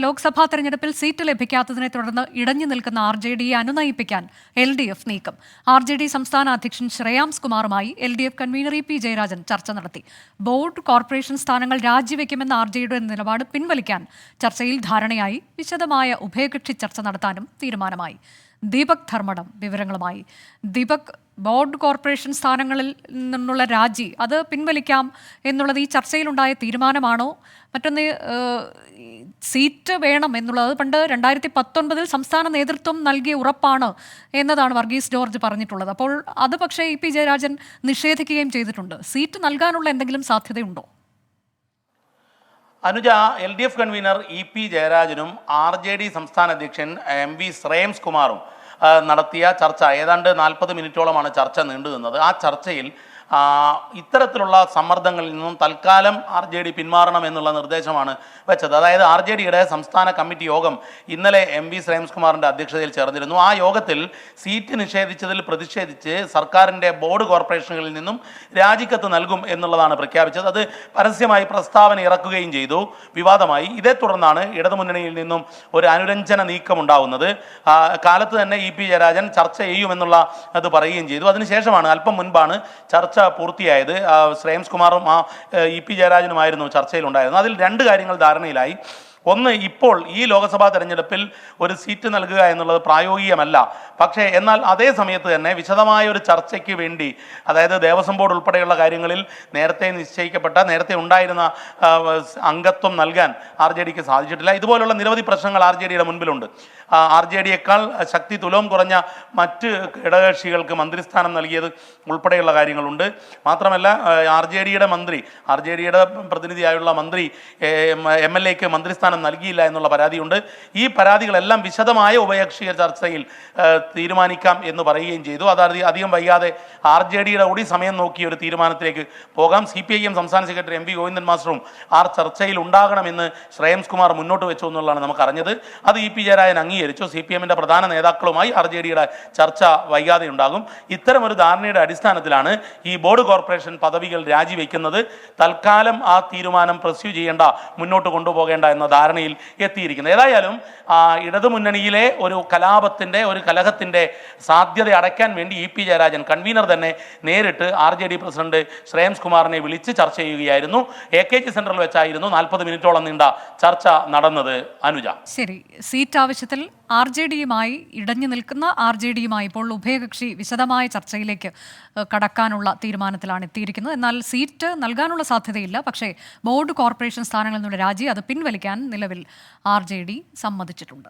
ലോക്സഭാ തെരഞ്ഞെടുപ്പിൽ സീറ്റ് ലഭിക്കാത്തതിനെ തുടർന്ന് ഇടഞ്ഞു നിൽക്കുന്ന RJDയെ അനുനയിപ്പിക്കാൻ LDF നീക്കം. RJD സംസ്ഥാന അധ്യക്ഷൻ ശ്രേയാംസ് കുമാറുമായി LDF കൺവീനർ EP ജയരാജൻ ചർച്ച നടത്തി. ബോർഡ് കോർപ്പറേഷൻ സ്ഥാനങ്ങൾ രാജിവെക്കുമെന്ന RJDയുടെ നിലപാട് പിൻവലിക്കാൻ ചർച്ചയിൽ ധാരണയായി. വിശദമായ ഉഭയകക്ഷി ചർച്ച നടത്താനും തീരുമാനമായി. ദീപക് ധർമ്മടം വിവരങ്ങളുമായി. ദീപക്, ബോർഡ് കോർപ്പറേഷൻ സ്ഥാനങ്ങളിൽ നിന്നുള്ള രാജി അത് പിൻവലിക്കാം എന്നുള്ളത് ഈ ചർച്ചയിലുണ്ടായ തീരുമാനമാണോ? മറ്റൊന്ന്, സീറ്റ് വേണം എന്നുള്ളത് പണ്ട് 2019 സംസ്ഥാന നേതൃത്വം നൽകിയ ഉറപ്പാണ് എന്നതാണ് വർഗീസ് ജോർജ് പറഞ്ഞിട്ടുള്ളത്. അപ്പോൾ അത് പക്ഷേ EP ജയരാജൻ നിഷേധിക്കുകയും ചെയ്തിട്ടുണ്ട്. സീറ്റ് നൽകാനുള്ള എന്തെങ്കിലും സാധ്യതയുണ്ടോ? Anuja, LDF convener EP ജയരാജനും RJD സംസ്ഥാന അധ്യക്ഷൻ MV ശ്രേയാംസ് കുമാറും നടത്തിയ ചർച്ച ഏതാണ്ട് 40 മിനിറ്റോളമാണ് ചർച്ച നീണ്ടു നിന്നത്. ആ ചർച്ചയിൽ ഇത്തരത്തിലുള്ള സമ്മർദ്ദങ്ങളിൽ നിന്നും തൽക്കാലം RJD പിന്മാറണം എന്നുള്ള നിർദ്ദേശമാണ് വെച്ചത്. അതായത് RJDയുടെ സംസ്ഥാന കമ്മിറ്റി യോഗം ഇന്നലെ MV ശ്രേയാംസ് കുമാറിൻ്റെ അധ്യക്ഷതയിൽ ചേർന്നിരുന്നു. ആ യോഗത്തിൽ സീറ്റ് നിഷേധിച്ചതിൽ പ്രതിഷേധിച്ച് സർക്കാരിൻ്റെ ബോർഡ് കോർപ്പറേഷനുകളിൽ നിന്നും രാജിക്കത്ത് നൽകും എന്നുള്ളതാണ് പ്രഖ്യാപിച്ചത്. അത് പരസ്യമായി പ്രസ്താവന ഇറക്കുകയും ചെയ്തു. വിവാദമായി. ഇതേ തുടർന്നാണ് ഇടതുമുന്നണിയിൽ നിന്നും ഒരു അനുരഞ്ജന നീക്കം ഉണ്ടാവുന്നത്. കാലത്ത് തന്നെ EP ജയരാജൻ ചർച്ച ചെയ്യുമെന്നുള്ള അത് പറയുകയും ചെയ്തു. അതിനുശേഷമാണ് അല്പം മുൻപാണ് ചർച്ച പൂർത്തിയായത്. ശ്രേയാംസ് കുമാറും EP ജയരാജനുമായിരുന്നു ചർച്ചയിലുണ്ടായിരുന്നത്. അതിൽ രണ്ട് കാര്യങ്ങൾ ധാരണയിലായി. ഒന്ന്, ഇപ്പോൾ ഈ ലോക്സഭാ തെരഞ്ഞെടുപ്പിൽ ഒരു സീറ്റ് നൽകുക എന്നുള്ളത് പ്രായോഗികമല്ല. പക്ഷേ എന്നാൽ അതേ സമയത്ത് തന്നെ വിശദമായ ഒരു ചർച്ചയ്ക്ക് വേണ്ടി, അതായത് ദേവസ്വം ബോർഡ് ഉൾപ്പെടെയുള്ള കാര്യങ്ങളിൽ നേരത്തെ ഉണ്ടായിരുന്ന അംഗത്വം നൽകാൻ RJDക്ക് സാധിച്ചിട്ടില്ല. ഇതുപോലുള്ള നിരവധി പ്രശ്നങ്ങൾ RJDയുടെ മുൻപിലുണ്ട്. RJDയേക്കാൾ ശക്തി തുലവും കുറഞ്ഞ മറ്റ് ഘടകകക്ഷികൾക്ക് മന്ത്രിസ്ഥാനം നൽകിയത് ഉൾപ്പെടെയുള്ള കാര്യങ്ങളുണ്ട്. മാത്രമല്ല RJDയുടെ പ്രതിനിധിയായുള്ള മന്ത്രി MLAക്ക് മന്ത്രിസ്ഥാനം നൽകിയില്ല എന്നുള്ള പരാതിയുണ്ട്. ഈ പരാതികളെല്ലാം വിശദമായ ഉഭയകക്ഷി ചർച്ചയിൽ തീരുമാനിക്കാം എന്ന് പറയുകയും ചെയ്തു. അതായത് അധികം വൈകാതെ RJDയുടെ കൂടി സമയം നോക്കി ഒരു തീരുമാനത്തിലേക്ക് പോകാം. CPIM സംസ്ഥാന സെക്രട്ടറി MV ഗോവിന്ദൻ മാസ്റ്ററും ചർച്ചയിൽ ഉണ്ടാകണമെന്ന് ശ്രേയാംസ് കുമാർ മുന്നോട്ട് വെച്ചു എന്നുള്ളതാണ് നമുക്ക് അറിഞ്ഞത്. അത് EP ജയരാജൻ അംഗീകരിച്ചു. CPMന്റെ പ്രധാന നേതാക്കളുമായി RJDയുടെ ചർച്ച വൈകാതെ ഉണ്ടാകും. ഇത്തരം ഒരു ധാരണയുടെ അടിസ്ഥാനത്തിലാണ് ഈ ബോർഡ് കോർപ്പറേഷൻ പദവികൾ രാജിവെക്കുന്നത്. തൽക്കാലം ആ തീരുമാനം പ്രസ്യൂ ചെയ്യേണ്ട, മുന്നോട്ട് കൊണ്ടുപോകേണ്ട എന്ന ധാരണയിൽ എത്തിയിരിക്കുന്നത്. ഏതായാലും ഇടതുമുന്നണിയിലെ ഒരു കലഹത്തിൻ്റെ സാധ്യത അടയ്ക്കാൻ വേണ്ടി EP ജയരാജൻ കൺവീനർ തന്നെ നേരിട്ട് RJD പ്രസിഡന്റ് ശ്രേയാംസ് കുമാറിനെ വിളിച്ച് ചർച്ച ചെയ്യുകയായിരുന്നു. AKG സെന്ററിൽ വെച്ചായിരുന്നു 40 മിനിറ്റോളം നീണ്ട ചർച്ച നടന്നത്. അനുജ, ശരി. സീറ്റ് ആവശ്യത്തിൽ RJDയുമായി ഇടഞ്ഞു നിൽക്കുന്ന RJDയുമായി ഇപ്പോൾ ഉഭയകക്ഷി വിശദമായ ചർച്ചയിലേക്ക് കടക്കാനുള്ള തീരുമാനത്തിലാണ് എത്തിയിരിക്കുന്നത്. എന്നാൽ സീറ്റ് നൽകാനുള്ള സാധ്യതയില്ല. പക്ഷേ ബോർഡ് കോർപ്പറേഷൻ സ്ഥാനങ്ങളിൽ നിന്നുള്ള രാജി അത് പിൻവലിക്കാൻ നിലവിൽ RJD സമ്മതിച്ചിട്ടുണ്ട്.